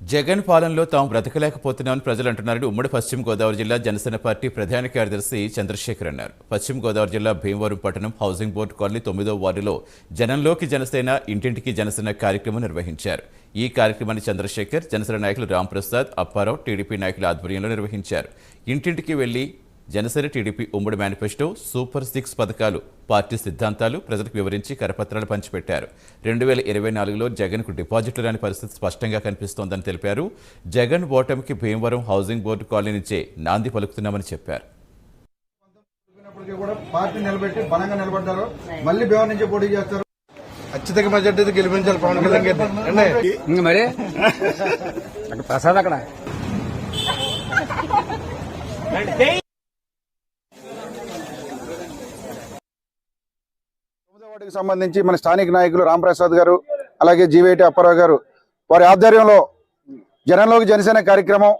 జగన్ పాలనలో తాము బ్రతకలేకపోతున్నామని ప్రజలు అంటున్నారని ఉమ్మడి పశ్చిమ గోదావరి జిల్లా జనసేన పార్టీ ప్రధాన కార్యదర్శి చంద్రశేఖర్ అన్నారు. పశ్చిమ గోదావరి జిల్లా భీమవరం పట్టణం హౌసింగ్ బోర్డు కాలనీ 9వ వార్డులో జనంలోకి జనసేన ఇంటింటికి జనసేన కార్యక్రమం నిర్వహించారు. ఈ కార్యక్రమాన్ని చంద్రశేఖర్, జనసేన నాయకులు రాంప్రసాద్, అప్పారావు, టీడీపీ నాయకుల ఆధ్వర్యంలో నిర్వహించారు. ఇంటింటికి వెళ్లి జనసేన టీడీపీ ఉమ్మడి మేనిఫెస్టో, సూపర్ 6 పథకాలు, పార్టీ సిద్ధాంతాలు ప్రజలకు వివరించి కరపత్రాలు పంచిపెట్టారు. 2024లో జగన్కు డిపాజిట్లు రాని పరిస్థితి స్పష్టంగా కనిపిస్తోందని తెలిపారు. జగన్ ఓటమికి భీమవరం హౌసింగ్ బోర్డు కాలనీ నుంచే నాంది పలుకుతున్నామని చెప్పారు. ఖచ్చితంగా మెజార్టీ గెలిపించాలి పవన్ కళ్యాణ్ గారిని. మరి ప్రసాద్ అక్కడ వాటికి సంబంధించి మన స్థానిక నాయకులు రాంప్రసాద్ గారు, అలాగే జీవేటి అప్పారావు గారు వారి ఆధ్వర్యంలో జనంలోకి జనసేన కార్యక్రమం,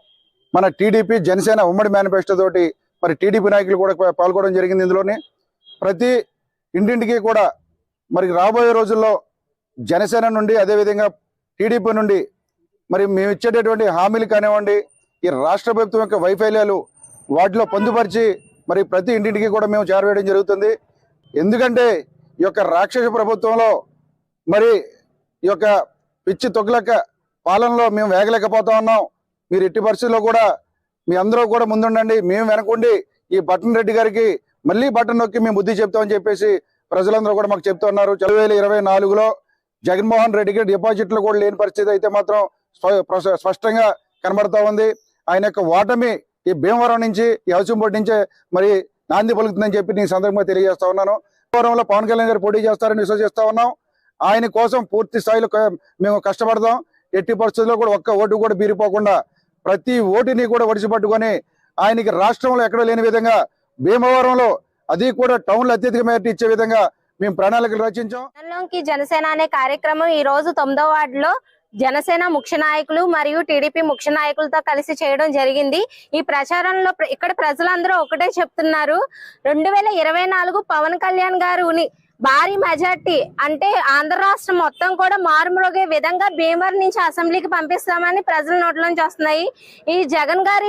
మన టీడీపీ జనసేన ఉమ్మడి మేనిఫెస్టో తోటి మరి టీడీపీ నాయకులు కూడా పాల్గొనడం జరిగింది. ఇందులోని ప్రతి ఇంటింటికి కూడా మరి రాబోయే రోజుల్లో జనసేన నుండి అదేవిధంగా టీడీపీ నుండి మరి మేము ఇచ్చేటటువంటి హామీలు కానివ్వండి, ఈ రాష్ట్ర ప్రభుత్వం యొక్క వైఫల్యాలు వాటిలో పొందుపరిచి మరి ప్రతి ఇంటింటికి కూడా మేము చేరవేయడం జరుగుతుంది. ఎందుకంటే ఈ యొక్క రాక్షస ప్రభుత్వంలో మరి ఈ యొక్క పిచ్చి తొగ్గులక పాలనలో మేము వేగలేకపోతా ఉన్నాం. మీరు ఎట్టి పరిస్థితుల్లో కూడా మీ అందరూ కూడా ముందుండండి, మేము వెనకుండి ఈ బటన్ రెడ్డి గారికి మళ్ళీ బటన్ నొక్కి మేము బుద్ధి చెప్తామని చెప్పేసి ప్రజలందరూ కూడా మాకు చెప్తున్నారు. 2024లో జగన్మోహన్ రెడ్డికి డిపాజిట్లు కూడా లేని పరిస్థితి అయితే మాత్రం స్పష్టంగా కనబడతా ఉంది. ఆయన యొక్క ఓటమి ఈ భీమవరం నుంచి, ఈ హౌసింగ్ బోర్డు నుంచే మరి నాంది పలుకుతుందని చెప్పి నేను సందర్భంగా తెలియజేస్తా ఉన్నాను. భీమవరంలో పవన్ కళ్యాణ్ గారు పోటీ చేస్తారని విశ్వసిస్తా ఉన్నాం. ఆయన కోసం పూర్తి స్థాయిలో మేము కష్టపడదాం. ఎట్టి పరిస్థితుల్లో కూడా ఒక్క ఓటు కూడా బీరిపోకుండా ప్రతి ఓటుని కూడా ఒడిసిపట్టుకొని ఆయనకి రాష్ట్రంలో ఎక్కడో లేని విధంగా భీమవరంలో, అది కూడా టౌన్లో అత్యధిక మేరటి ఇచ్చే విధంగా మేము ప్రణాళికలు రచించాం. జనసేన అనే కార్యక్రమం ఈ రోజు 9వ వార్డులో జనసేన ముఖ్య నాయకులు మరియు టీడీపీ ముఖ్య నాయకులతో కలిసి చేయడం జరిగింది. ఈ ప్రచారంలో ఇక్కడ ప్రజలందరూ ఒకటే చెప్తున్నారు, 2024 పవన్ కళ్యాణ్ గారు భారీ మెజార్టీ అంటే ఆంధ్ర రాష్ట్రం మొత్తం కూడా మారుమ్రోగే విధంగా భీమవరం నుంచి అసెంబ్లీకి పంపిస్తామని ప్రజల నోట్ల నుంచి వస్తున్నాయి. ఈ జగన్ గారి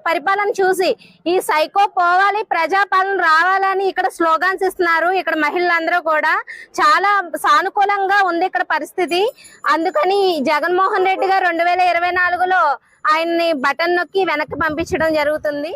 పరిపాలన చూసి ఈ సైకో పోవాలి, ప్రజాపాలన రావాలని ఇక్కడ స్లోగాన్స్ ఇస్తున్నారు. ఇక్కడ మహిళలందరూ కూడా చాలా సానుకూలంగా ఉంది ఇక్కడ పరిస్థితి. అందుకని జగన్మోహన్ రెడ్డి గారు 2024లో ఆయన్ని బటన్ నొక్కి వెనక్కి పంపించడం జరుగుతుంది.